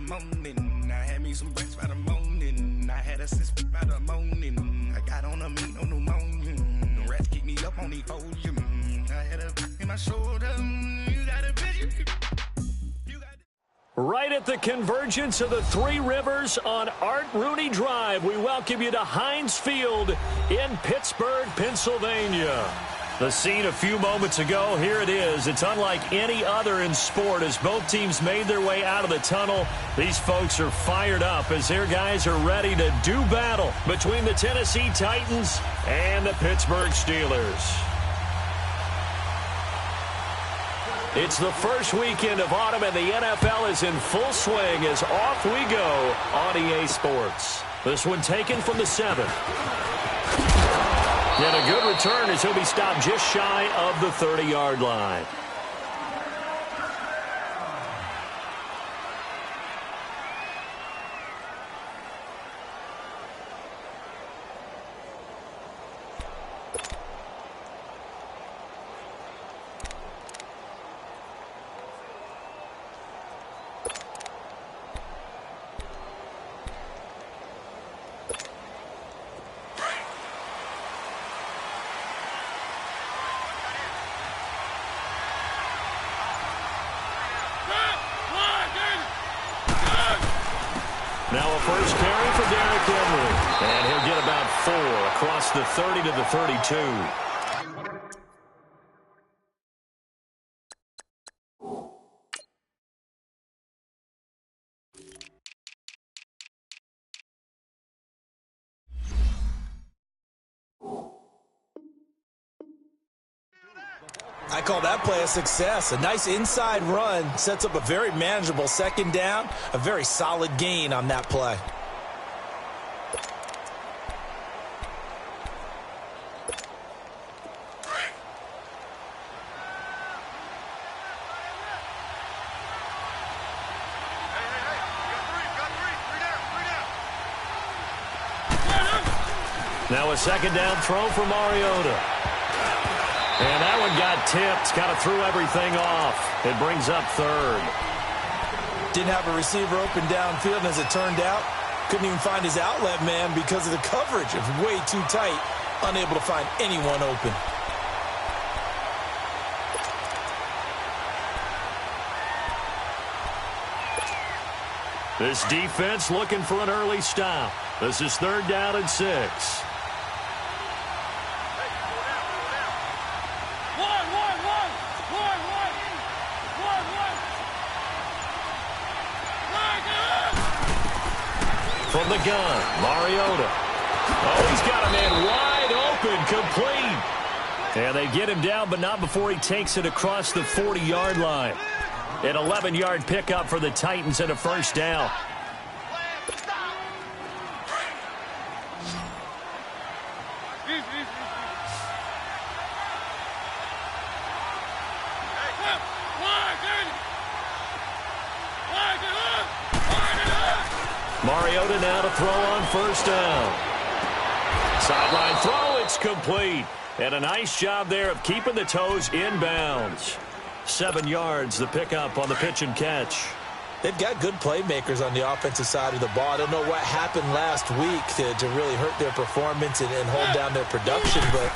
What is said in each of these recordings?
morning. I had me some breakfast by the morning. I had a six by the morning. I got on a meat, no pneumonia. The rats keep me up on the podium. I had a in my shoulder. You got a vision. Right at the convergence of the Three Rivers on Art Rooney Drive, we welcome you to Heinz Field in Pittsburgh, Pennsylvania. The scene a few moments ago, here it is. It's unlike any other in sport as both teams made their way out of the tunnel. These folks are fired up as their guys are ready to do battle between the Tennessee Titans and the Pittsburgh Steelers. It's the first weekend of autumn, and the NFL is in full swing as off we go on EA Sports. This one taken from the 7th. And a good return as he'll be stopped just shy of the 30-yard line. Now a first carry for Derrick Henry. And he'll get about 4 across the 30 to the 32. I call that play a success. A nice inside run sets up a very manageable second down, a very solid gain on that play. Now a second down throw for Mariota. And that one got tipped, kind of threw everything off. It brings up 3rd. Didn't have a receiver open downfield, and as it turned out, couldn't even find his outlet man because of the coverage. It was way too tight, unable to find anyone open. This defense looking for an early stop. This is 3rd down and 6. From the gun, Mariota. Oh, he's got a man wide open, complete. And they get him down, but not before he takes it across the 40-yard line. An 11-yard pickup for the Titans and a first down. Mariota now to throw on first down. Sideline throw, it's complete. And a nice job there of keeping the toes in bounds. 7 yards, the pickup on the pitch and catch. They've got good playmakers on the offensive side of the ball. I don't know what happened last week to really hurt their performance and hold down their production, but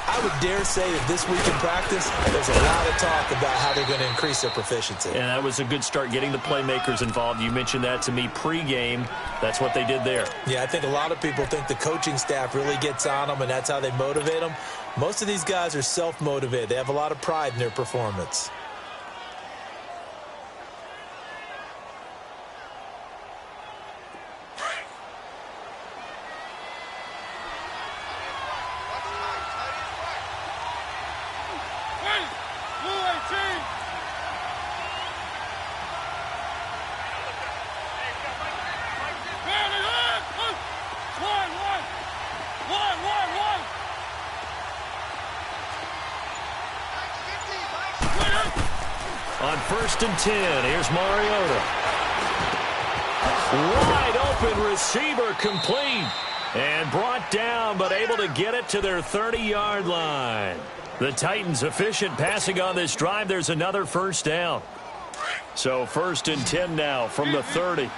I would dare say that this week in practice, there's a lot of talk about how they're going to increase their proficiency. And that was a good start, getting the playmakers involved. You mentioned that to me pregame. That's what they did there. Yeah, I think a lot of people think the coaching staff really gets on them, and that's how they motivate them. Most of these guys are self-motivated. They have a lot of pride in their performance. On 1st and 10, here's Mariota. Wide open receiver, complete. And brought down, but able to get it to their 30-yard line. The Titans efficient passing on this drive. There's another first down. So 1st and 10 now from the 30.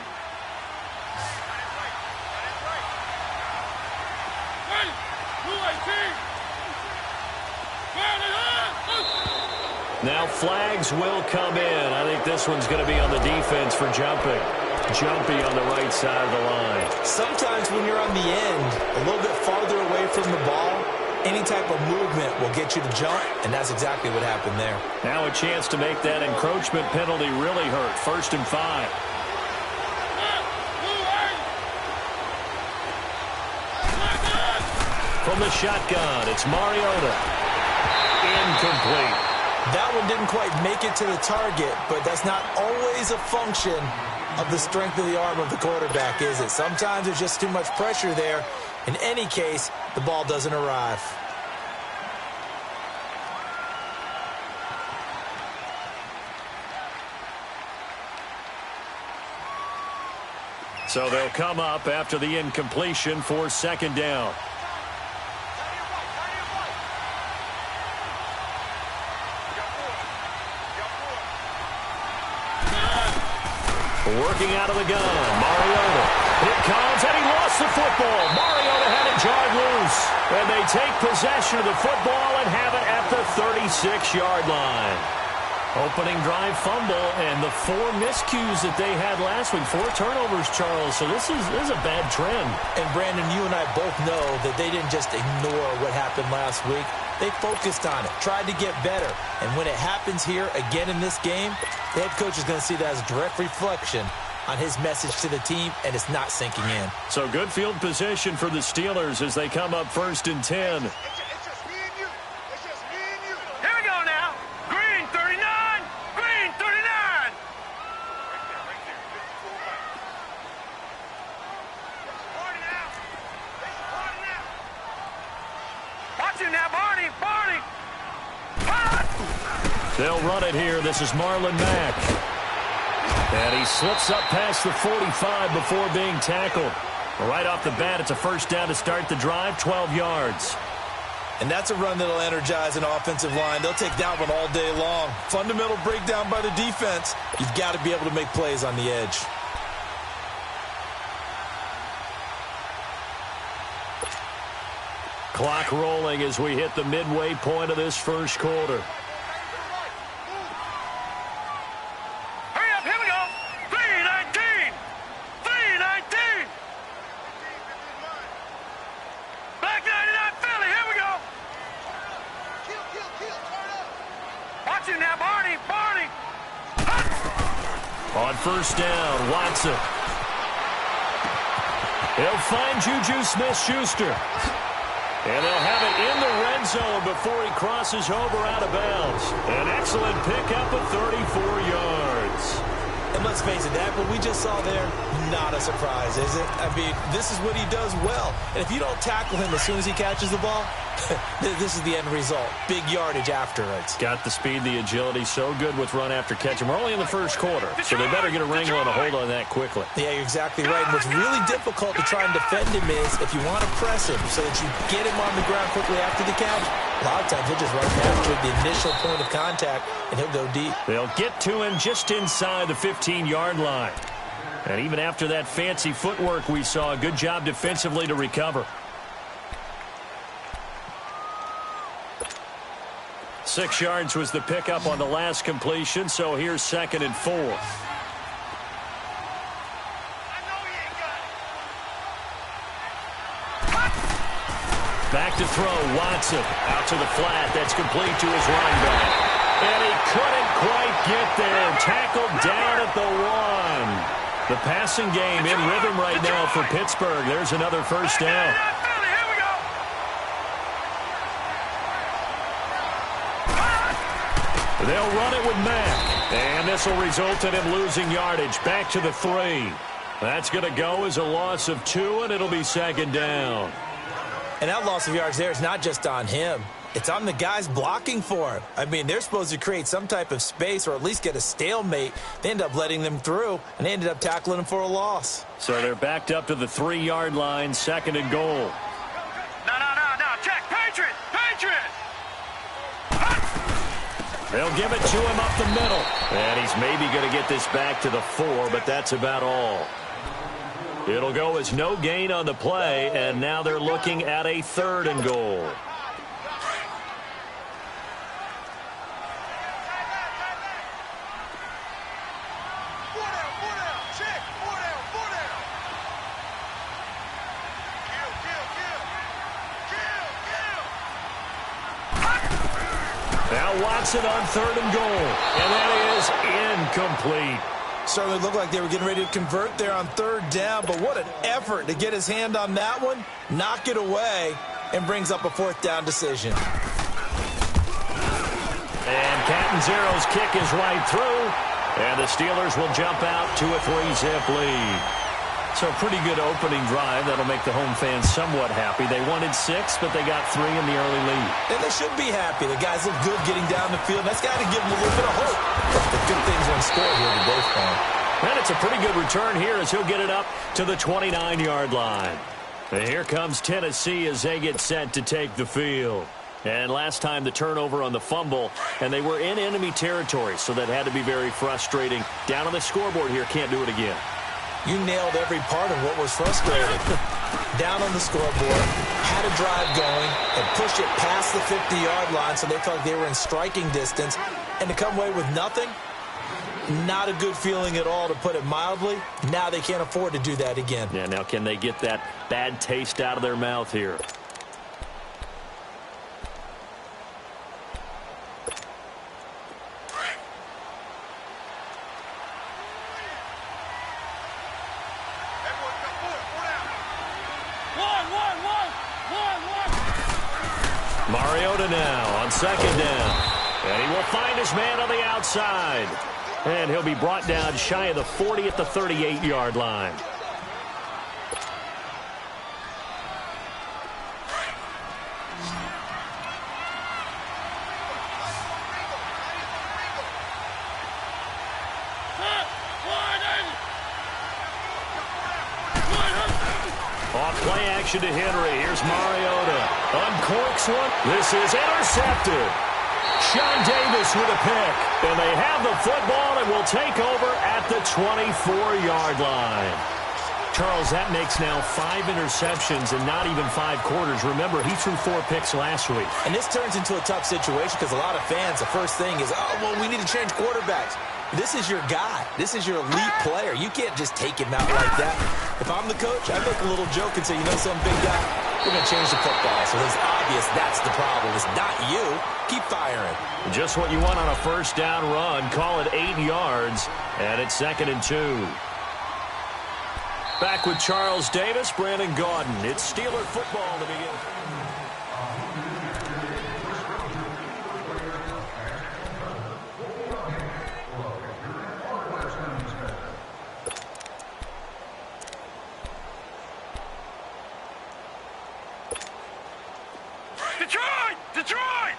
Now flags will come in. I think this one's going to be on the defense for jumping. Jumpy on the right side of the line. Sometimes when you're on the end, a little bit farther away from the ball, any type of movement will get you to jump, and that's exactly what happened there. Now a chance to make that encroachment penalty really hurt. 1st and 5. From the shotgun, it's Mariota. Incomplete. That one didn't quite make it to the target, but that's not always a function of the strength of the arm of the quarterback, is it? Sometimes there's just too much pressure there. In any case, the ball doesn't arrive. So they'll come up after the incompletion for 2nd down. Working out of the gun, Mariota. It comes, and he lost the football. Mariota had it jarred loose. And they take possession of the football and have it at the 36-yard line. Opening drive fumble, and the 4 miscues that they had last week. 4 turnovers, Charles. So this is a bad trend. And, Brandon, you and I both know that they didn't just ignore what happened last week. They focused on it, tried to get better. And when it happens here again in this game, the head coach is going to see that as a direct reflection on his message to the team, and it's not sinking in. So good field position for the Steelers as they come up 1st and 10. They'll run it here. This is Marlon Mack. And he slips up past the 45 before being tackled. Right off the bat, it's a 1st down to start the drive, 12 yards. And that's a run that'll energize an offensive line. They'll take that one all day long. Fundamental breakdown by the defense. You've got to be able to make plays on the edge. Clock rolling as we hit the midway point of this 1st quarter. On 1st down, Watson. He'll find Juju Smith-Schuster. And they'll have it in the red zone before he crosses over out of bounds. An excellent pickup of 34 yards. And let's face it, that what we just saw there, not a surprise, is it? I mean, this is what he does well. And if you don't tackle him as soon as he catches the ball, this is the end result. Big yardage after it. Got the speed, the agility, so good with run after catch. And we're only in the 1st quarter, so they better get a wrangle and a hold on that quickly. Yeah, you're exactly right. And what's really difficult to try and defend him is if you want to press him so that you get him on the ground quickly after the catch, a lot of times he'll just run past you at the initial point of contact, and he'll go deep. They'll get to him just inside the 15-yard line. And even after that fancy footwork we saw, a good job defensively to recover. 6 yards was the pickup on the last completion, so here's 2nd and 4. Back to throw, Watson. Out to the flat, that's complete to his running back. And he couldn't quite get there. Tackled down at the 1. The passing game in rhythm right now for Pittsburgh. There's another 1st down. They'll run it with Mack. And this will result in him losing yardage. Back to the 3. That's going to go as a loss of 2, and it'll be 2nd down. And that loss of yards there is not just on him. It's on the guys blocking for him. I mean, they're supposed to create some type of space or at least get a stalemate. They end up letting them through, and they ended up tackling him for a loss. So they're backed up to the 3-yard line, 2nd and goal. No. Check. Patriot. They'll give it to him up the middle. And he's maybe going to get this back to the 4, but that's about all. It'll go as no gain on the play, and now they're looking at a 3rd and goal. Now Watson on 3rd and goal, and that is incomplete. Certainly looked like they were getting ready to convert there on 3rd down, but what an effort to get his hand on that one, knock it away, and brings up a 4th down decision. And Catanzero's kick is right through, and the Steelers will jump out to a 3-zip lead. So a pretty good opening drive. That'll make the home fans somewhat happy. They wanted 6, but they got 3 in the early lead. And they should be happy. The guys look good getting down the field. That's got to give them a little bit of hope. The good things on score here today, Frank. And it's a pretty good return here as he'll get it up to the 29-yard line. And here comes Tennessee as they get set to take the field. And last time the turnover on the fumble, and they were in enemy territory, so that had to be very frustrating. Down on the scoreboard here, can't do it again. You nailed every part of what was frustrating. Down on the scoreboard, had a drive going, and pushed it past the 50-yard line so they felt like they were in striking distance. And to come away with nothing, not a good feeling at all, to put it mildly. Now they can't afford to do that again. Yeah, now can they get that bad taste out of their mouth here? Mariota now on 2nd down. And he will find his man on the outside. And he'll be brought down shy of the 40 at the 38-yard line. Off play action to Henry. Here's Mariota. Uncorks one. This is intercepted. Sean Davis with a pick. And they have the football and will take over at the 24-yard line. Charles, that makes now 5 interceptions in not even 5 quarters. Remember, he threw 4 picks last week. And this turns into a tough situation because a lot of fans, the first thing is, oh, well, we need to change quarterbacks. This is your guy. This is your elite player. You can't just take him out like that. If I'm the coach, I'd make a little joke and say, you know, some big guy, we're going to change the football. So it's obvious that's the problem. It's not you. Keep firing. Just what you want on a 1st down run. Call it 8 yards, and it's 2nd and 2. Back with Charles Davis, Brandon Gaudin. It's Steeler football to begin. Detroit!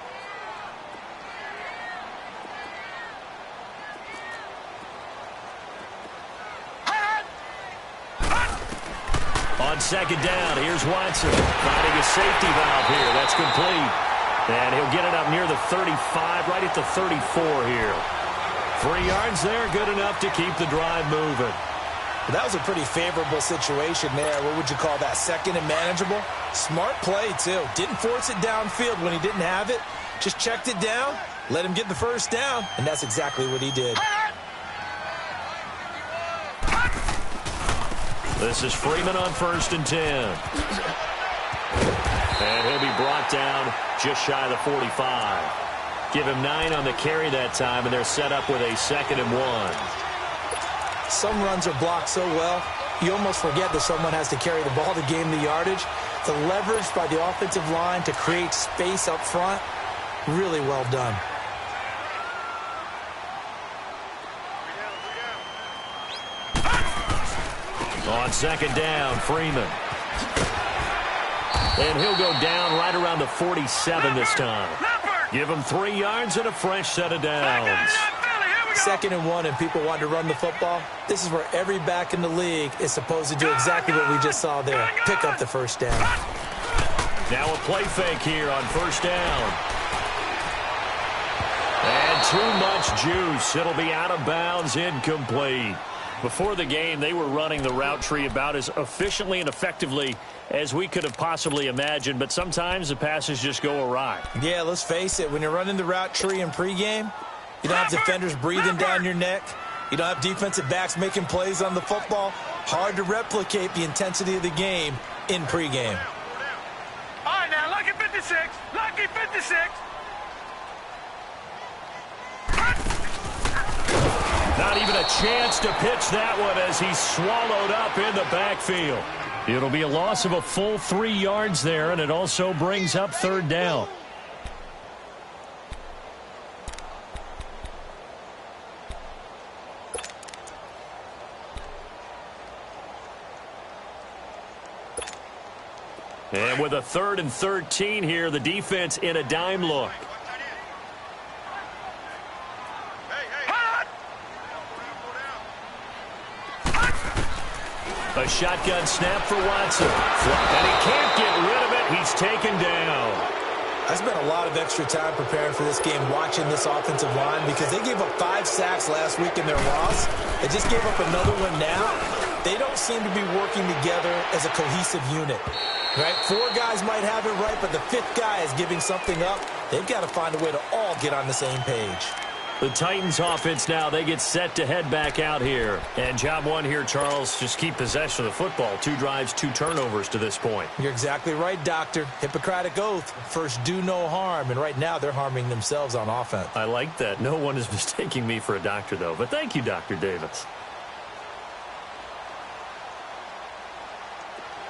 On 2nd down, here's Watson finding a safety valve here. That's complete. And he'll get it up near the 35, right at the 34 here. 3 yards there, good enough to keep the drive moving. Well, that was a pretty favorable situation there. What would you call that? 2nd and manageable? Smart play, too. Didn't force it downfield when he didn't have it. Just checked it down, let him get the 1st down, and that's exactly what he did. This is Freeman on 1st and 10. And he'll be brought down just shy of the 45. Give him 9 on the carry that time, and they're set up with a 2nd and 1. Some runs are blocked so well, you almost forget that someone has to carry the ball to gain the yardage. The leverage by the offensive line to create space up front, really well done. On 2nd down, Freeman. And he'll go down right around the 47 this time. Give him 3 yards and a fresh set of downs. 2nd and 1, and people want to run the football. This is where every back in the league is supposed to do exactly what we just saw there. Pick up the 1st down. Now a play fake here on 1st down. And too much juice. It'll be out of bounds, incomplete. Before the game, they were running the route tree about as efficiently and effectively as we could have possibly imagined, but sometimes the passes just go awry. Yeah, let's face it. When you're running the route tree in pregame, you don't have defenders breathing down your neck. You don't have defensive backs making plays on the football. Hard to replicate the intensity of the game in pregame. All right, now, lucky 56. Lucky 56. Not even a chance to pitch that one as he's swallowed up in the backfield. It'll be a loss of a full 3 yards there, and it also brings up third down. And with a 3rd and 13 here, the defense in a dime look. A shotgun snap for Watson. And he can't get rid of it. He's taken down. I spent a lot of extra time preparing for this game watching this offensive line because they gave up 5 sacks last week in their loss. They just gave up another one now. They don't seem to be working together as a cohesive unit. Right? 4 guys might have it right, but the 5th guy is giving something up. They've got to find a way to all get on the same page. The Titans offense now, they get set to head back out here. And job one here, Charles, just keep possession of the football. 2 drives, 2 turnovers to this point. You're exactly right, Doctor. Hippocratic oath. First, do no harm. And right now, they're harming themselves on offense. I like that. No one is mistaking me for a doctor, though. But thank you, Dr. Davis.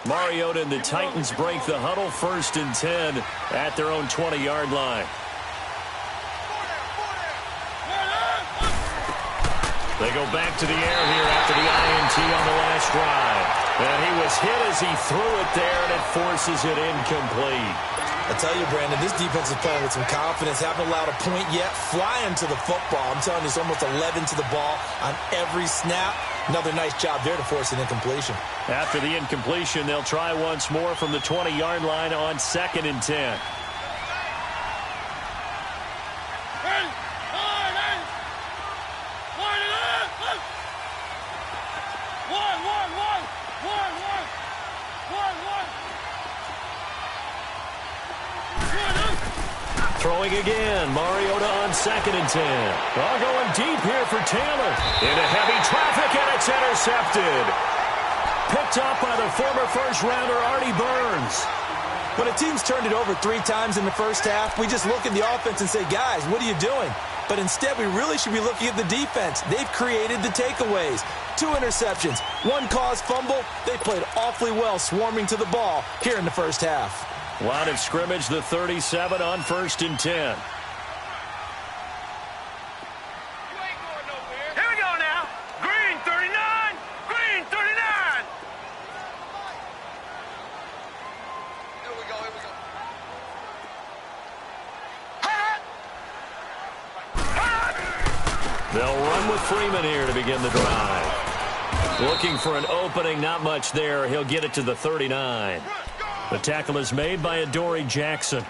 Mariota and the Titans break the huddle, 1st and 10 at their own 20-yard line. They go back to the air here after the INT on the last drive. And he was hit as he threw it there, and it forces it incomplete. I tell you, Brandon, this defense is playing with some confidence. Haven't allowed a point yet. Flying to the football. I'm telling you, it's almost 11 to the ball on every snap. Another nice job there to force an incompletion. After the incompletion, they'll try once more from the 20-yard line on 2nd and 10. Throwing again, Mariota on 2nd and 10. Ball going deep here for Taylor. Into heavy traffic, and it's intercepted. Picked up by the former first-rounder Artie Burns. When a team's turned it over 3 times in the first half, we just look at the offense and say, guys, what are you doing? But instead, we really should be looking at the defense. They've created the takeaways. 2 interceptions, 1 caused fumble. They played awfully well swarming to the ball here in the first half. Line of scrimmage, the 37 on 1st and 10. Here we go now. Green 39. Green 39. Here we go. They'll run with Freeman here to begin the drive. Looking for an opening, not much there. He'll get it to the 39. The tackle is made by Adoree Jackson.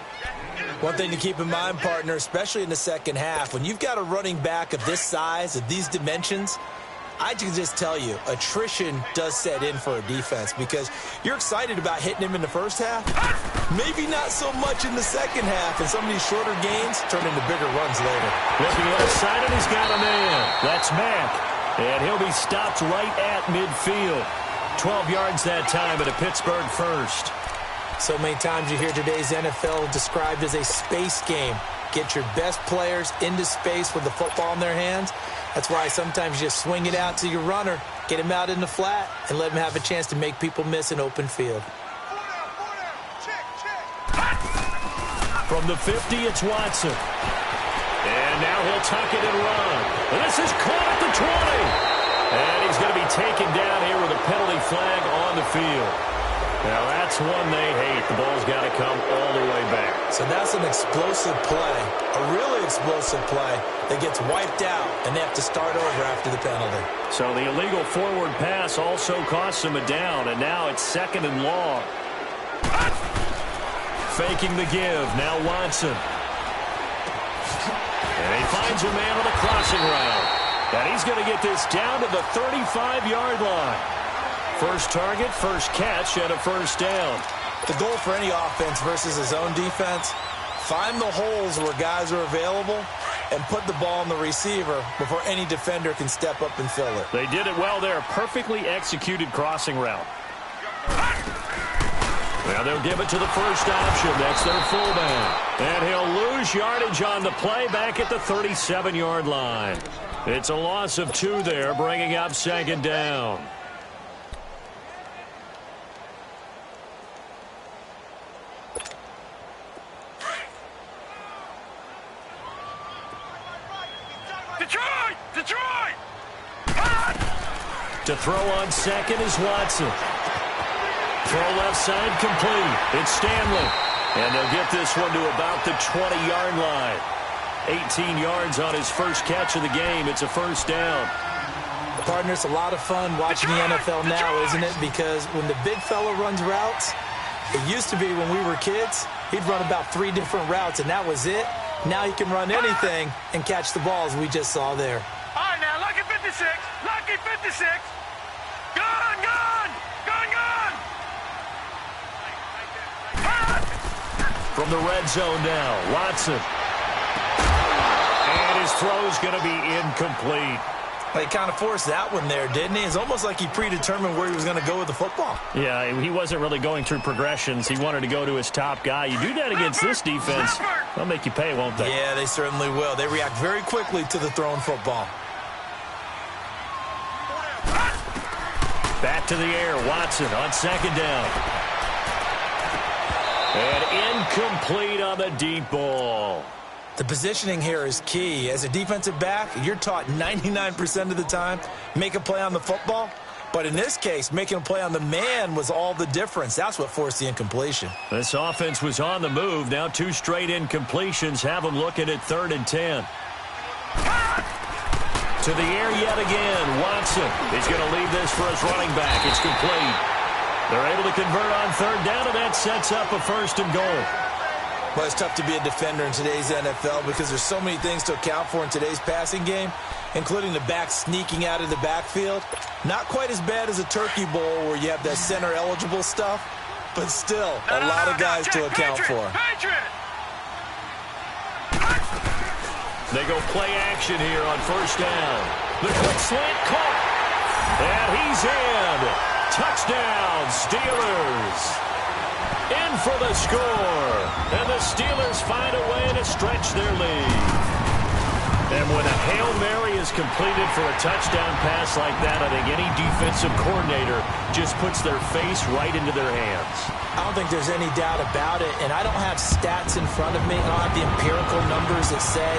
One thing to keep in mind, partner, especially in the second half, when you've got a running back of this size, of these dimensions, I can just tell you, attrition does set in for a defense because you're excited about hitting him in the first half. Maybe not so much in the second half, and some of these shorter gains turn into bigger runs later. Looking left side, and he's got a man. That's Mack. And he'll be stopped right at midfield. 12 yards that time at a Pittsburgh first. So many times you hear today's NFL described as a space game. Get your best players into space with the football in their hands. That's why sometimes you just swing it out to your runner, get him out in the flat, and let him have a chance to make people miss an open field. From the 50, it's Watson. And now he'll tuck it and run. And this is caught at the 20. And he's going to be taken down here with a penalty flag on the field. Now that's one they hate. The ball's got to come all the way back. So that's an explosive play, a really explosive play that gets wiped out, and they have to start over after the penalty. So the illegal forward pass also costs him a down, and now it's 2nd and long. Faking the give. Now Watson. And he finds a man on the crossing route. And he's going to get this down to the 35-yard line. First target, first catch, and a first down. The goal for any offense versus his own defense, find the holes where guys are available and put the ball on the receiver before any defender can step up and fill it. They did it well there. Perfectly executed crossing route. Now they'll give it to the first option. That's their fullback. And he'll lose yardage on the play back at the 37-yard line. It's a loss of 2 there, bringing up second down. Detroit! Detroit! To throw on second is Watson. Throw left side complete. It's Stanley. And they'll get this one to about the 20-yard line. 18 yards on his first catch of the game. It's a first down. Partner, it's a lot of fun watching the NFL now, isn't it? Because when the big fella runs routes, it used to be when we were kids, he'd run about 3 different routes, and that was it. Now he can run anything and catch the balls we just saw there. All right, now, lucky 56. Lucky 56. Gun, gun! Gun, gun! From the red zone now, Watson. And his throw's going to be incomplete. He kind of forced that one there, didn't he? It's almost like he predetermined where he was going to go with the football. Yeah, he wasn't really going through progressions. He wanted to go to his top guy. You do that against this defense, they'll make you pay, won't they? Yeah, they certainly will. They react very quickly to the thrown football. Back to the air, Watson on second down. And incomplete on the deep ball. The positioning here is key. As a defensive back, you're taught 99% of the time, make a play on the football. But in this case, making a play on the man was all the difference. That's what forced the incompletion. This offense was on the move. Now 2 straight incompletions have them looking at 3rd and 10. To the air yet again. Watson is going to leave this for his running back. It's complete. They're able to convert on 3rd down, and that sets up a 1st and goal. Well, it's tough to be a defender in today's NFL because there's so many things to account for in today's passing game, including the back sneaking out of the backfield. Not quite as bad as a turkey bowl where you have that center-eligible stuff, but still a lot of guys to account for. They go play action here on 1st down. The quick slant caught. And he's in. Touchdown, Steelers. In for the score. And the Steelers find a way to stretch their lead. And when a Hail Mary is completed for a touchdown pass like that, I think any defensive coordinator just puts their face right into their hands. I don't think there's any doubt about it, and I don't have stats in front of me. I don't have the empirical numbers that say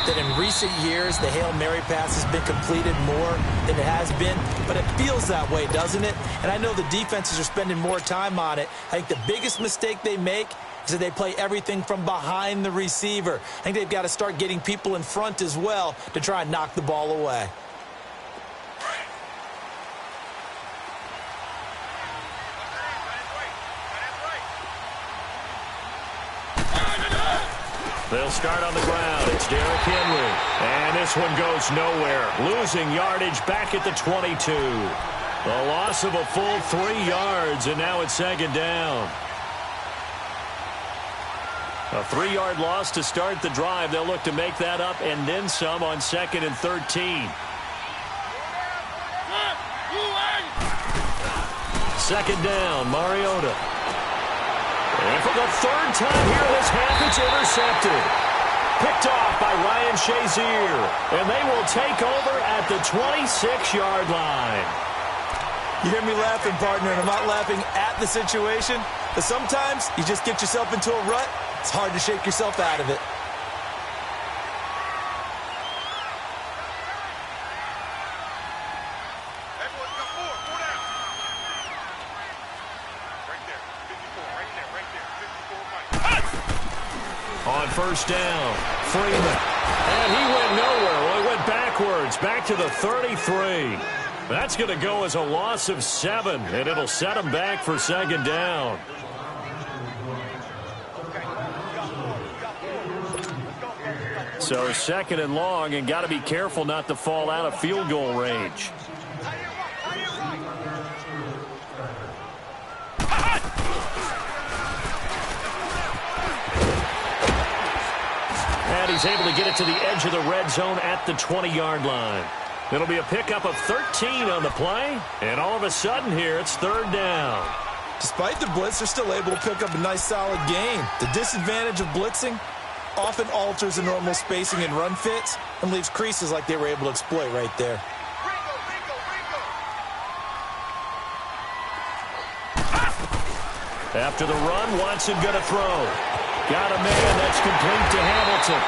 that in recent years the Hail Mary pass has been completed more than it has been, but it feels that way, doesn't it? And I know the defenses are spending more time on it. I think the biggest mistake they make is that they play everything from behind the receiver. I think they've got to start getting people in front as well to try and knock the ball away. They'll start on the ground. It's Derrick Henry. And this one goes nowhere. Losing yardage back at the 22. A loss of a full 3 yards, and now it's 2nd down. A 3-yard loss to start the drive. They'll look to make that up and then some on 2nd and 13. 2nd down, Mariota. And for the 3rd time here this half, it's intercepted. Picked off by Ryan Shazier. And they will take over at the 26-yard line. You hear me laughing, partner, and I'm not laughing at the situation, but sometimes you just get yourself into a rut. It's hard to shake yourself out of it. On 1st down, Freeman. And he went nowhere. Well, he went backwards, back to the 33. That's going to go as a loss of 7, and it'll set him back for 2nd down. So second and long, and got to be careful not to fall out of field goal range. And he's able to get it to the edge of the red zone at the 20-yard line. It'll be a pickup of 13 on the play, and all of a sudden here, it's third down. Despite the blitz, they're still able to pick up a nice, solid gain. The disadvantage of blitzing often alters the normal spacing and run fits and leaves creases like they were able to exploit right there. After the run, Watson going to throw. Got a man that's complete to Hamilton.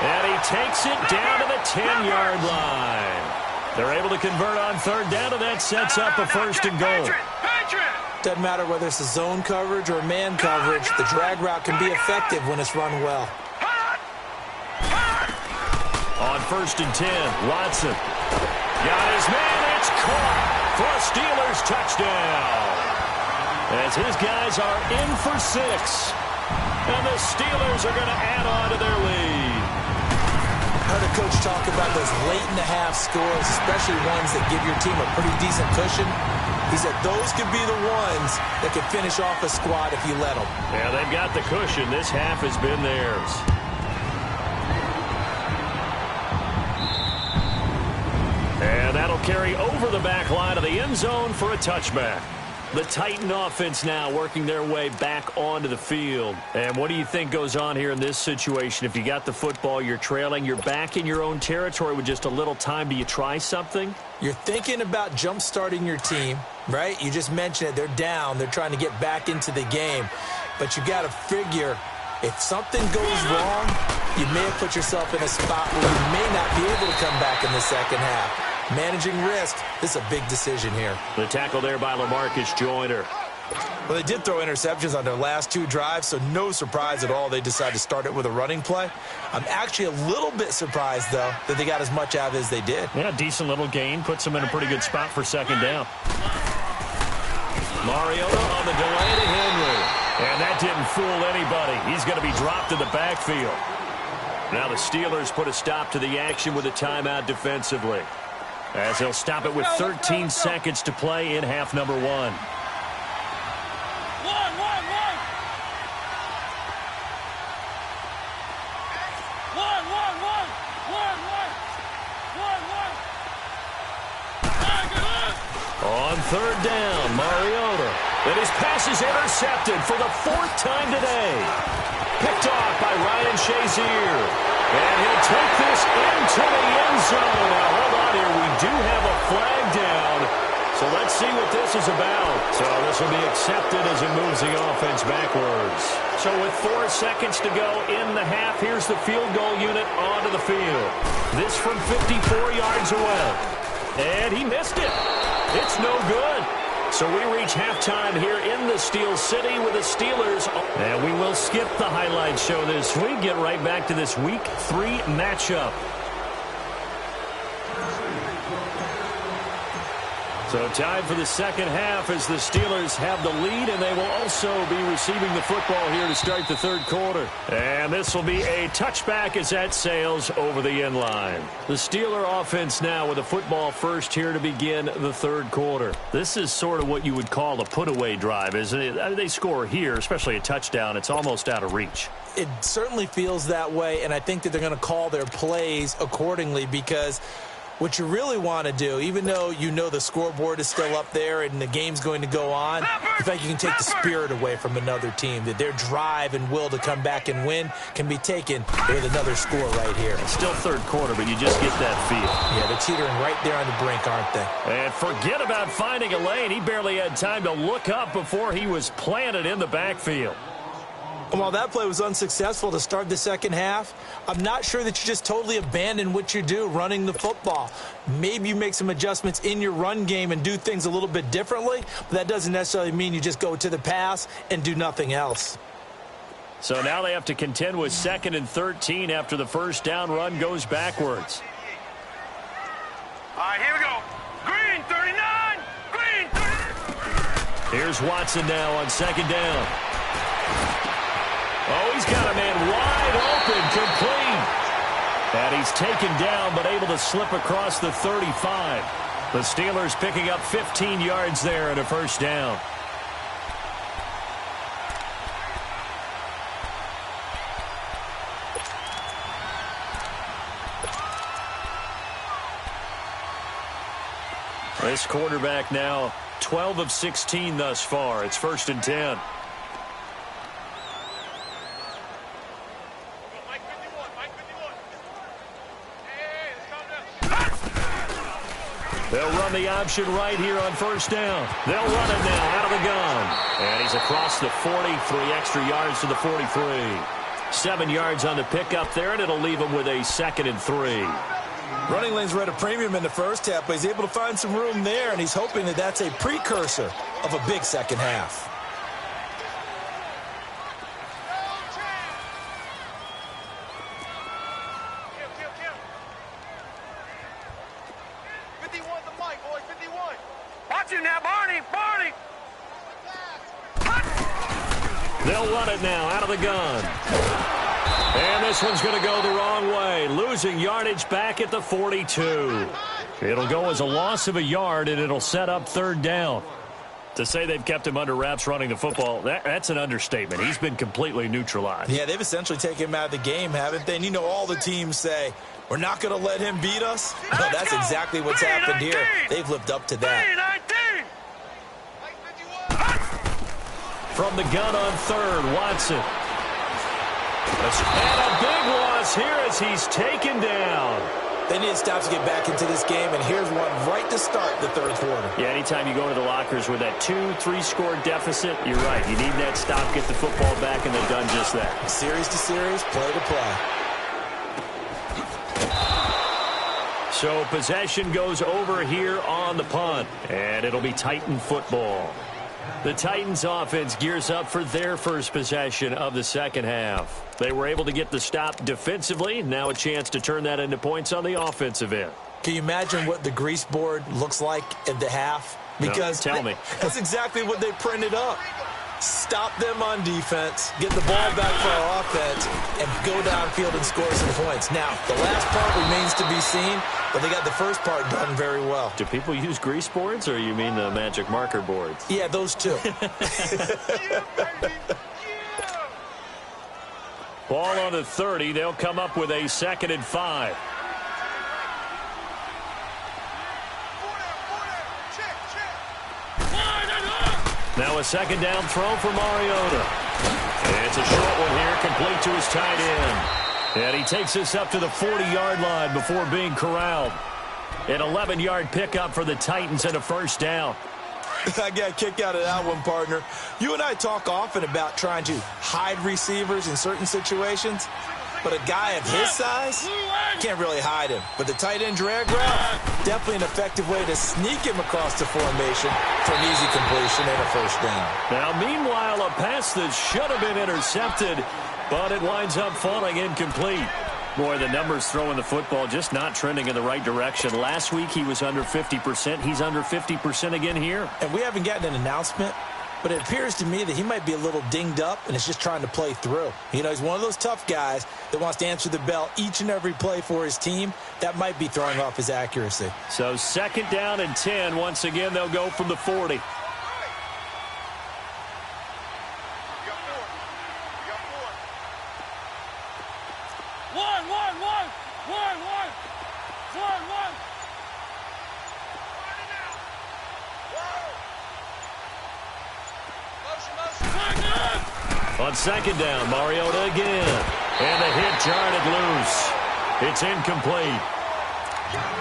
And he takes it down to the 10-yard line. They're able to convert on third down, and that sets up a first and goal. Doesn't matter whether it's a zone coverage or man coverage, the drag route can be effective when it's run well. On first and 10, Watson. Got his man, it's caught for a Steelers touchdown. As his guys are in for 6. And the Steelers are going to add on to their lead. I heard a coach talk about those late-in-the-half scores, especially ones that give your team a pretty decent cushion. He said those could be the ones that could finish off a squad if you let them. Yeah, they've got the cushion. This half has been theirs. And that'll carry over the back line of the end zone for a touchback. The Titan offense now working their way back onto the field. And what do you think goes on here in this situation? If you got the football, you're trailing, you're back in your own territory with just a little time. Do you try something? You're thinking about jump-starting your team, right? You just mentioned it. They're down. They're trying to get back into the game. But you got to figure, if something goes wrong, you may have put yourself in a spot where you may not be able to come back in the second half. Managing risk, this is a big decision here. The tackle there by LaMarcus Joyner. Well, they did throw interceptions on their last 2 drives, so no surprise at all they decided to start it with a running play. I'm actually a little bit surprised, though, that they got as much out of it as they did. Yeah, decent little gain. Puts them in a pretty good spot for second down. Mariota on the delay to Henry. And that didn't fool anybody. He's going to be dropped in the backfield. Now the Steelers put a stop to the action with a timeout defensively, as they'll stop it with 13 seconds to play in half number 1. On third down, Mariota. And his pass is intercepted for the 4th time today. Picked off by Ryan Shazier. And he'll take this into the end zone. Now, hold on here. We do have a flag down. So let's see what this is about. So this will be accepted as it moves the offense backwards. So with 4 seconds to go in the half, here's the field goal unit onto the field. This from 54 yards away. And he missed it. It's no good. So we reach halftime here in the Steel City with the Steelers. And we will skip the highlight show this week. Get right back to this Week 3 matchup. So time for the second half as the Steelers have the lead, and they will also be receiving the football here to start the third quarter. And this will be a touchback as that sails over the end line. The Steeler offense now with the football first here to begin the third quarter. This is sort of what you would call a put-away drive, isn't it? They score here, especially a touchdown. It's almost out of reach. It certainly feels that way, and I think that they're going to call their plays accordingly, because what you really want to do, even though you know the scoreboard is still up there and the game's going to go on, I think you can take the spirit away from another team, that their drive and will to come back and win can be taken with another score right here. It's still third quarter, but you just get that feel. Yeah, they're teetering right there on the brink, aren't they? And forget about finding a lane. He barely had time to look up before he was planted in the backfield. And while that play was unsuccessful to start the second half, I'm not sure that you just totally abandon what you do running the football. Maybe you make some adjustments in your run game and do things a little bit differently, but that doesn't necessarily mean you just go to the pass and do nothing else. So now they have to contend with 2nd and 13 after the first down run goes backwards. All right, here we go. Green, 39. Green, 39. Here's Watson now on 2nd down. Oh, he's got a man wide open, complete. And he's taken down, but able to slip across the 35. The Steelers picking up 15 yards there and a first down. This quarterback now 12 of 16 thus far. It's 1st and 10. They'll run the option right here on 1st down. They'll run it now out of the gun. And he's across the 40, 3 extra yards to the 43. 7 yards on the pickup there, and it'll leave him with a 2nd and 3. Running lanes were at a premium in the first half, but he's able to find some room there, and he's hoping that that's a precursor of a big second half. They'll run it now out of the gun. And this one's going to go the wrong way, losing yardage back at the 42. It'll go as a loss of a yard, and it'll set up 3rd down. To say they've kept him under wraps running the football, that's an understatement. He's been completely neutralized. Yeah, they've essentially taken him out of the game, haven't they? And you know all the teams say, we're not going to let him beat us. No, that's exactly what's happened here. They've lived up to that. From the gun on 3rd, Watson. And a big loss here as he's taken down. They need to stop to get back into this game, and here's one right to start the 3rd quarter. Yeah, anytime you go to the lockers with that 2-3 score deficit, you're right. You need that stop, get the football back, and they've done just that. Series to series, play to play. So possession goes over here on the punt, and it'll be Titan football. The Titans offense gears up for their first possession of the second half. They were able to get the stop defensively. Now a chance to turn that into points on the offensive end. Can you imagine what the grease board looks like at the half? Because no, tell me. That's exactly what they printed up. Stop them on defense, get the ball back for our offense, and go downfield and score some points. Now, the last part remains to be seen, but they got the first part done very well. Do people use grease boards, or you mean the magic marker boards? Yeah, those two. Ball on the 30. They'll come up with a 2nd and 5. Now a 2nd down throw for Mariota. It's a short one here, complete to his tight end. And he takes this up to the 40-yard line before being corralled. An 11-yard pickup for the Titans and a 1st down. I got a kick out of that one, partner. You and I talk often about trying to hide receivers in certain situations, but a guy of his size can't really hide him. But the tight end drag route, definitely an effective way to sneak him across the formation for an easy completion and a 1st down. Now, meanwhile, a pass that should have been intercepted, but it winds up falling incomplete. Boy, the numbers throwing the football just not trending in the right direction. Last week he was under 50%. He's under 50% again here. And we haven't gotten an announcement, but it appears to me that he might be a little dinged up and is just trying to play through. You know, he's one of those tough guys that wants to answer the bell each and every play for his team. That might be throwing off his accuracy. So 2nd down and 10. Once again, they'll go from the 40. On 2nd down, Mariota again. And the hit jarred loose. It's incomplete.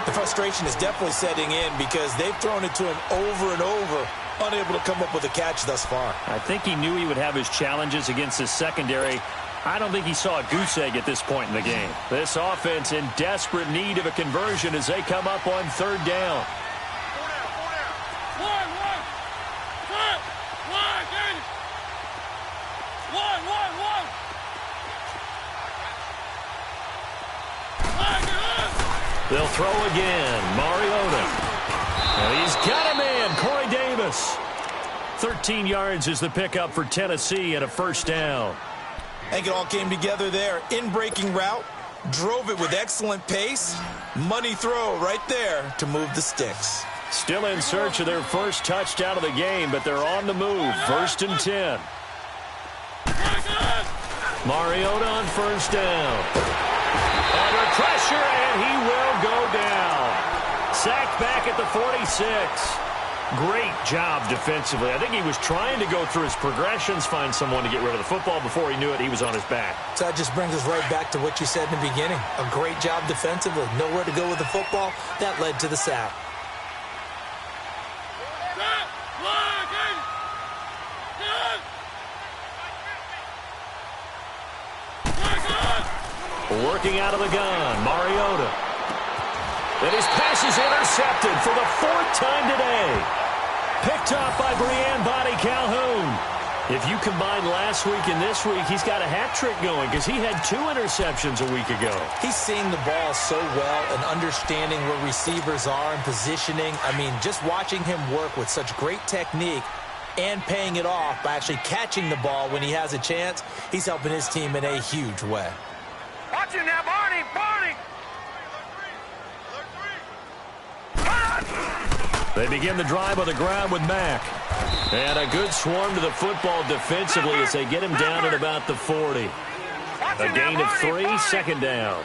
The frustration is definitely setting in because they've thrown it to him over and over, unable to come up with a catch thus far. I think he knew he would have his challenges against his secondary. I don't think he saw a goose egg at this point in the game. This offense in desperate need of a conversion as they come up on 3rd down. They'll throw again. Mariota. And he's got a man, Corey Davis. 13 yards is the pickup for Tennessee and a 1st down. I think it all came together there. In-breaking route, Drove it with excellent pace. Money throw right there to move the sticks. Still in search of their first touchdown of the game, but they're on the move. 1st and 10. Mariota on 1st down. Under pressure, and he will go down. Sacked back at the 46. Great job defensively. I think he was trying to go through his progressions, find someone to get rid of the football. Before he knew it, he was on his back. So that just brings us right back to what you said in the beginning. A great job defensively. Nowhere to go with the football. That led to the sack. Working out of the gun, Mariota. And his pass is intercepted for the 4th time today. Picked off by Brian Body Calhoun. If you combine last week and this week, he's got a hat trick going because he had 2 interceptions a week ago. He's seeing the ball so well and understanding where receivers are and positioning. I mean, just watching him work with such great technique and paying it off by actually catching the ball when he has a chance, he's helping his team in a huge way. Watch him now, Barney! Barney! They begin the drive on the ground with Mack. And a good swarm to the football defensively as they get him down at about the 40. A gain of 3, 2nd down.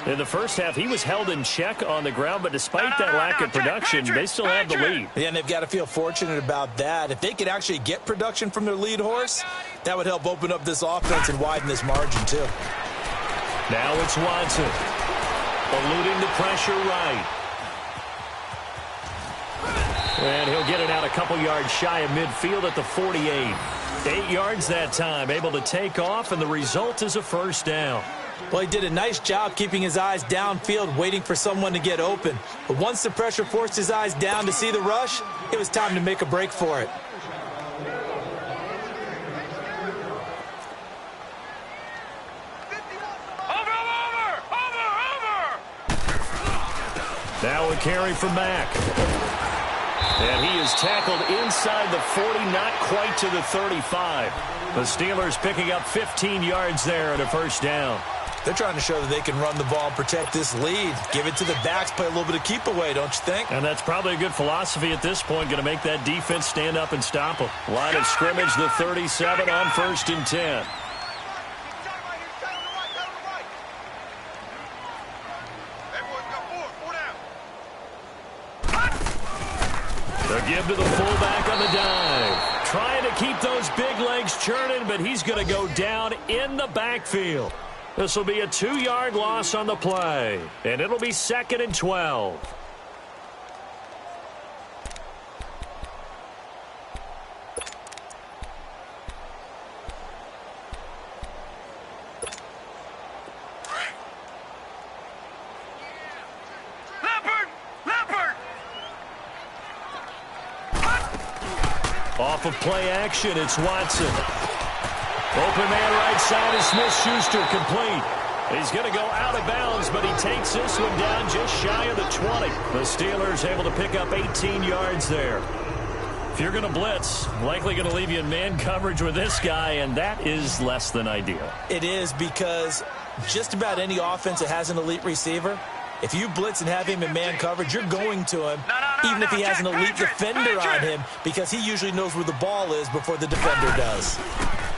In the first half, he was held in check on the ground, but despite that lack of production, they still have the lead. Yeah, and they've got to feel fortunate about that. If they could actually get production from their lead horse, that would help open up this offense and widen this margin, too. Now it's Watson. Eluding the pressure right. And he'll get it out a couple yards shy of midfield at the 48. 8 yards that time, able to take off, and the result is a 1st down. Well, he did a nice job keeping his eyes downfield, waiting for someone to get open. But once the pressure forced his eyes down to see the rush, it was time to make a break for it. Now a carry for Mack. And he is tackled inside the 40, not quite to the 35. The Steelers picking up 15 yards there at a 1st down. They're trying to show that they can run the ball and protect this lead. Give it to the backs, play a little bit of keep away, don't you think? And that's probably a good philosophy at this point, going to make that defense stand up and stop them. Line of scrimmage, the 37 on 1st and 10. They'll give to the fullback on the dive. Trying to keep those big legs churning, but he's going to go down in the backfield. This will be a 2-yard loss on the play, and it'll be 2nd and 12. Off of play action, it's Watson. Open man right side is Smith-Schuster, complete. He's going to go out of bounds, but he takes this one down just shy of the 20. The Steelers able to pick up 18 yards there. If you're going to blitz, likely going to leave you in man coverage with this guy, and that is less than ideal. It is, because just about any offense that has an elite receiver, if you blitz and have him in man coverage, you're going to him, even if he has an elite defender on him, because he usually knows where the ball is before the defender does.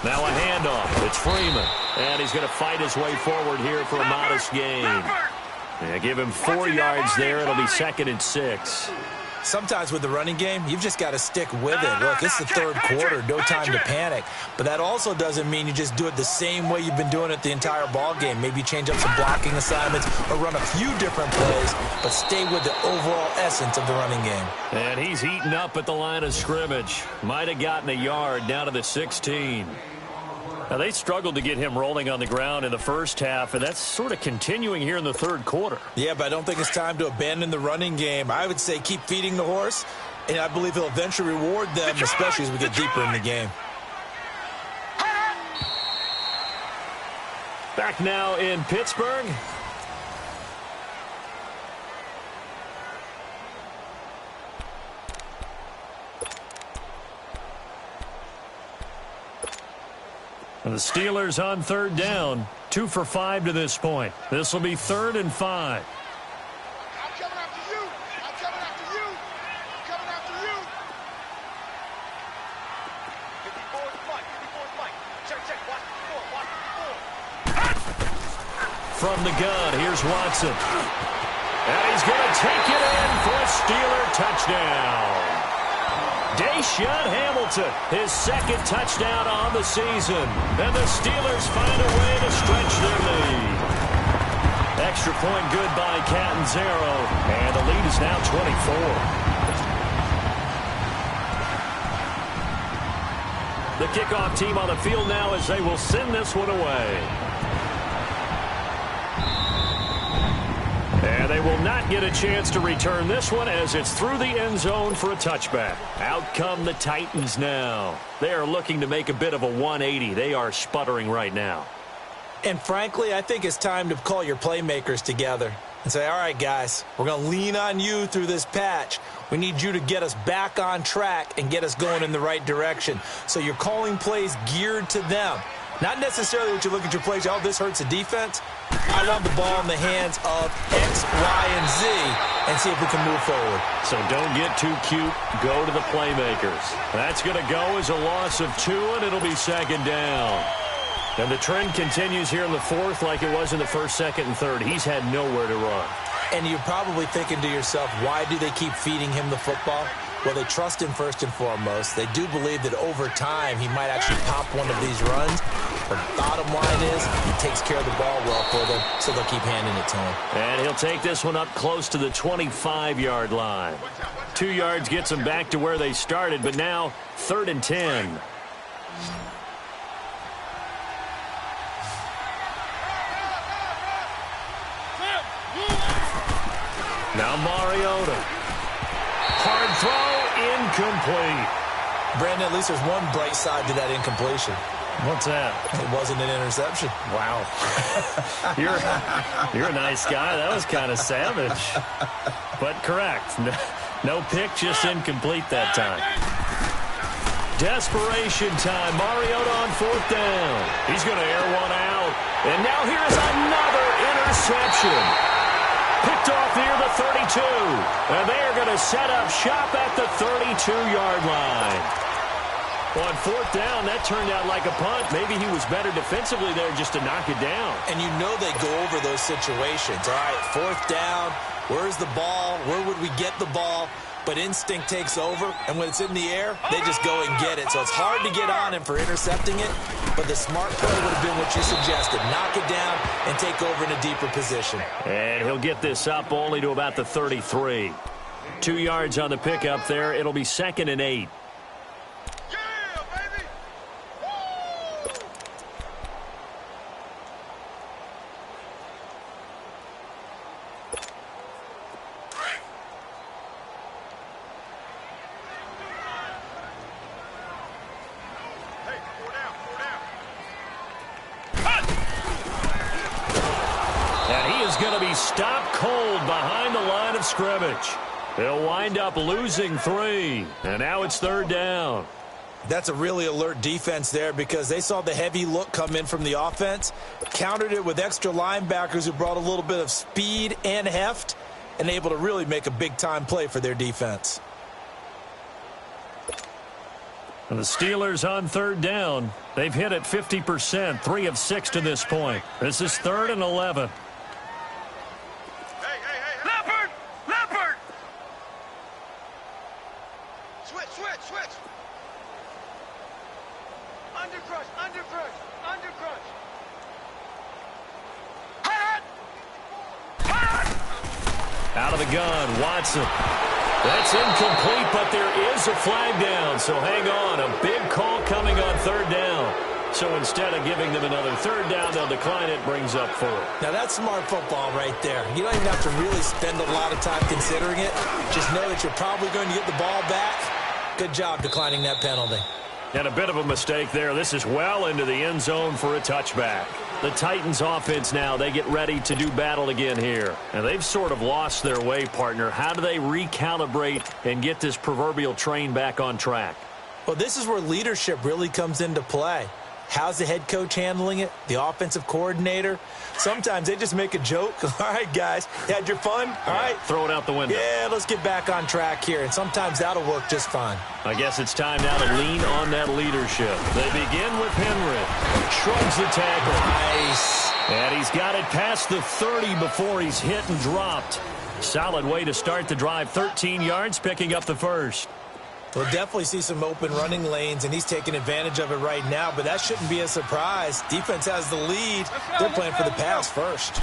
Now a handoff. It's Freeman. And he's going to fight his way forward here for a modest gain. Yeah, give him 4 yards there. It'll be 2nd and 6. Sometimes with the running game, you've just got to stick with it. Look, it's the 3rd quarter, no time to panic. But that also doesn't mean you just do it the same way you've been doing it the entire ball game. Maybe change up some blocking assignments or run a few different plays, but stay with the overall essence of the running game. And he's heating up at the line of scrimmage. Might have gotten a yard down to the 16. Now, they struggled to get him rolling on the ground in the first half, and that's sort of continuing here in the 3rd quarter. Yeah, but I don't think it's time to abandon the running game. I would say keep feeding the horse, and I believe he'll eventually reward them, especially as we get deeper in the game. Back now in Pittsburgh. And the Steelers on 3rd down. 2 for 5 to this point. This will be 3rd and 5. I'm coming after you. I'm coming after you. I'm coming after you. 54's Mike. 54's Mike. Check. Watch 54. From the gun, here's Watson. And he's going to take it in for a Steeler touchdown. Deshaun Hamilton, his 2nd touchdown on the season. And the Steelers find a way to stretch their lead. Extra point good by Catanzaro. And the lead is now 24. The kickoff team on the field now as they will send this one away. And they will not get a chance to return this one as it's through the end zone for a touchback. Out come the Titans now. They are looking to make a bit of a 180. They are sputtering right now. And frankly, I think it's time to call your playmakers together and say, all right, guys, we're going to lean on you through this patch. We need you to get us back on track and get us going in the right direction. So you're calling plays geared to them. Not necessarily what you look at your plays, oh, this hurts the defense. I want the ball in the hands of X, Y, and Z and see if we can move forward. So don't get too cute. Go to the playmakers. That's going to go as a loss of 2, and it'll be 2nd down. And the trend continues here in the 4th like it was in the 1st, 2nd, and 3rd. He's had nowhere to run. And you're probably thinking to yourself, why do they keep feeding him the football? Well, they trust him first and foremost. They do believe that over time he might actually pop one of these runs. But bottom line is he takes care of the ball well for them, so they'll keep handing it to him. And he'll take this one up close to the 25-yard line. 2 yards gets them back to where they started, but now 3rd and 10. Now Mariota. Hard throw, incomplete. Brandon, at least there's one bright side to that incompletion. What's that? It wasn't an interception. Wow. You're a nice guy. That was kind of savage. But correct. No pick, just incomplete that time. Desperation time. Mariota on 4th down. He's going to air one out. And now here's another interception. Picked off near the 32. And they are going to set up shop at the 32-yard line. Well, on 4th down, that turned out like a punt. Maybe he was better defensively there just to knock it down. And you know they go over those situations. All right, 4th down, where's the ball? Where would we get the ball? But instinct takes over, and when it's in the air, they just go and get it. So it's hard to get on him for intercepting it, but the smart play would have been what you suggested. Knock it down and take over in a deeper position. And he'll get this up only to about the 33. 2 yards on the pickup there. It'll be 2nd and 8. Stopped cold behind the line of scrimmage. They'll wind up losing 3. And now it's 3rd down. That's a really alert defense there because they saw the heavy look come in from the offense, countered it with extra linebackers who brought a little bit of speed and heft, and able to really make a big-time play for their defense. And the Steelers on 3rd down. They've hit it 50%, 3 of 6 to this point. This is 3rd and 11. Out of the gun, Watson. That's incomplete, but there is a flag down, so hang on. A big call coming on 3rd down. So instead of giving them another 3rd down, they'll decline it, brings up 4. Now that's smart football right there. You don't even have to really spend a lot of time considering it. Just know that you're probably going to get the ball back. Good job declining that penalty. And a bit of a mistake there. This is well into the end zone for a touchback. The Titans offense now, they get ready to do battle again here. And they've sort of lost their way, partner. How do they recalibrate and get this proverbial train back on track? Well, this is where leadership really comes into play. How's the head coach handling it? The offensive coordinator? Sometimes they just make a joke. All right, guys, you had your fun? All right. Throw it out the window. Yeah, let's get back on track here. And sometimes that'll work just fine. I guess it's time now to lean on that leadership. They begin with Henry. Shrugs the tackle. Nice. And he's got it past the 30 before he's hit and dropped. Solid way to start the drive. 13 yards, picking up the first. We'll definitely see some open running lanes, and he's taking advantage of it right now, but that shouldn't be a surprise. Defense has the lead. They're playing for the pass first.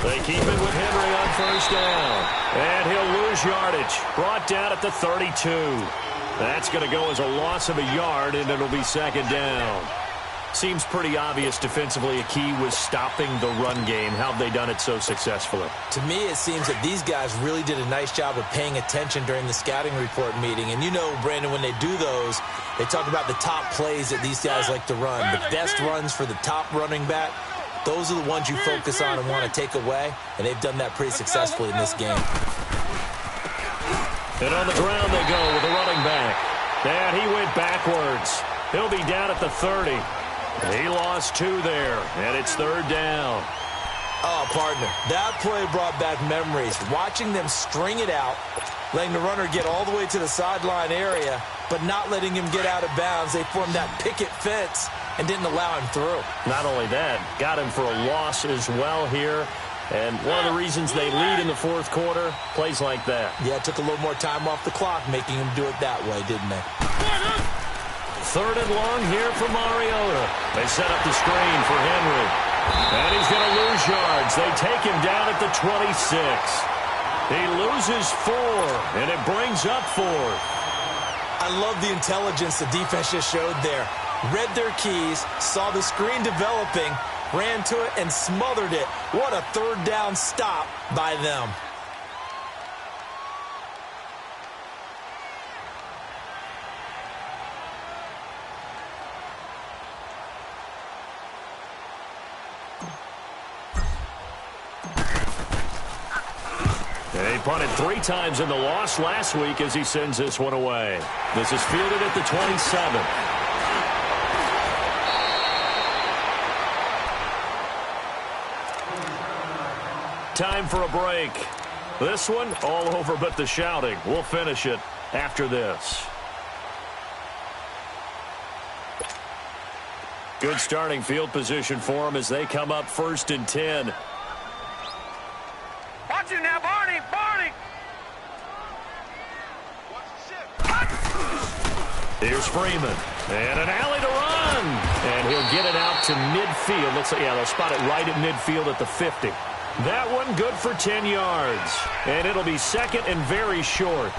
They keep it with Henry on first down. And he'll lose yardage. Brought down at the 32. That's going to go as a loss of a yard, and it'll be second down. Seems pretty obvious defensively a key was stopping the run game. How have they done it so successfully? To me, it seems that these guys really did a nice job of paying attention during the scouting report meeting. And you know, Brandon, when they do those, they talk about the top plays that these guys like to run. The best runs for the top running back, those are the ones you focus on and want to take away. And they've done that pretty successfully in this game. And on the ground they go with the running back. And he went backwards. He'll be down at the 30. He lost 2 there, and it's third down. Oh, partner, that play brought back memories. Watching them string it out, letting the runner get all the way to the sideline area, but not letting him get out of bounds. They formed that picket fence and didn't allow him through. Not only that, got him for a loss as well here. And one of the reasons they lead in the fourth quarter, plays like that. Yeah, it took a little more time off the clock, making him do it that way, didn't they? Third and long here for Mariota. They set up the screen for Henry. And he's going to lose yards. They take him down at the 26. He loses 4, and it brings up 4. I love the intelligence the defense just showed there. Read their keys, saw the screen developing, ran to it, and smothered it. What a third down stop by them. He punted 3 times in the loss last week as he sends this one away. This is fielded at the 27. Time for a break. This one all over but the shouting. We'll finish it after this. Good starting field position for them as they come up 1st and 10. Watch you now, Barney! Barney! Here's Freeman. And an alley to run. And he'll get it out to midfield. They'll spot it right at midfield at the 50. That one good for 10 yards. And it'll be second and very short.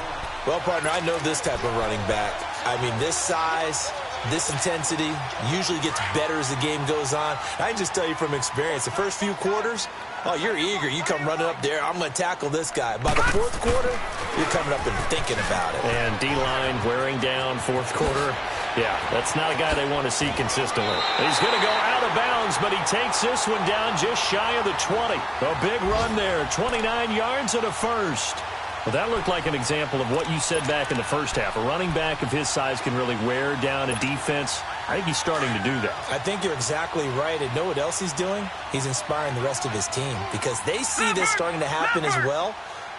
Well, partner, I know this type of running back. I mean, this size, this intensity usually gets better as the game goes on. I can just tell you from experience, the first few quarters, oh, you're eager. You come running up there, I'm going to tackle this guy. By the fourth quarter, you're coming up and thinking about it. And D-line wearing down fourth quarter. Yeah, that's not a guy they want to see consistently. He's going to go out of bounds, but he takes this one down just shy of the 20. A big run there, 29 yards and a first. Well, that looked like an example of what you said back in the first half. A running back of his size can really wear down a defense. I think he's starting to do that. I think you're exactly right. And know what else he's doing? He's inspiring the rest of his team because they see this starting to happen as well.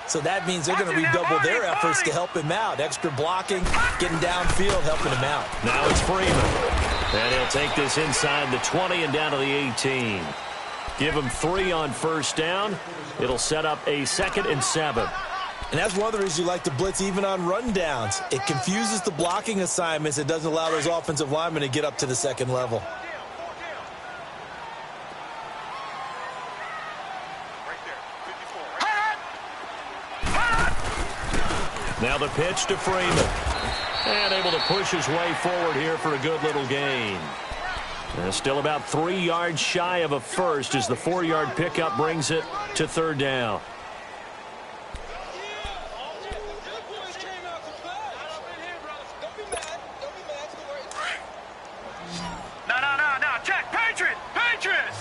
So that means they're going to redouble their efforts to help him out. Extra blocking, getting downfield, helping him out. Now it's Freeman. And he'll take this inside the 20 and down to the 18. Give him 3 on first down. It'll set up a 2nd and 7. And that's one of the reasons you like to blitz even on rundowns. It confuses the blocking assignments. It doesn't allow those offensive linemen to get up to the second level. Now the pitch to Freeman. And able to push his way forward here for a good little gain. And still about 3 yards shy of a first as the 4-yard pickup brings it to third down. No, check, Patriots! Patriots!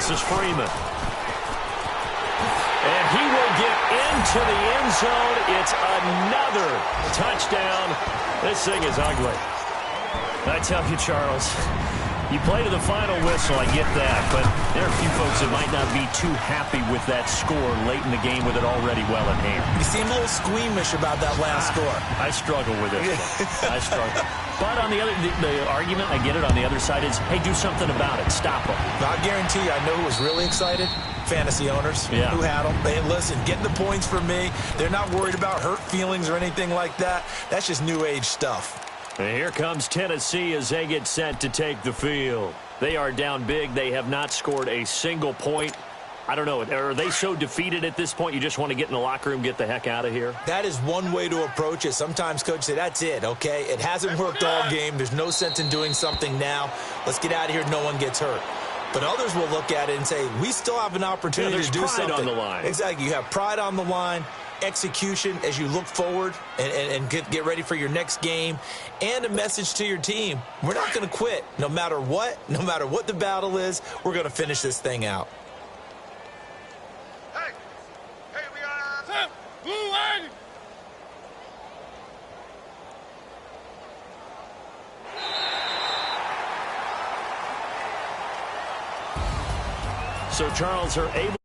This is Freeman. And he will get into the end zone. It's another touchdown. This thing is ugly. I tell you, Charles, you play to the final whistle, I get that, but there are a few folks that might not be too happy with that score late in the game with it already well in hand. You seem a little squeamish about that last score. I struggle with it. I struggle. But on the other, the argument, I get it, on the other side is, hey, do something about it. Stop them. I guarantee you, I know who was really excited. Fantasy owners who had them. Hey, listen, getting the points for me. They're not worried about hurt feelings or anything like that. That's just new age stuff. And here comes Tennessee as they get set to take the field. They are down big. They have not scored a single point. I don't know. Are they so defeated at this point you just want to get in the locker room, get the heck out of here? That is one way to approach it. Sometimes coaches say, that's it, okay? It hasn't worked all game. There's no sense in doing something now. Let's get out of here. No one gets hurt. But others will look at it and say, we still have an opportunity to do something. There's pride on the line. Exactly. You have pride on the line, execution as you look forward and get ready for your next game, and a message to your team. We're not going to quit no matter what the battle is. We're going to finish this thing out. Hey, we got blue line. So Charles are able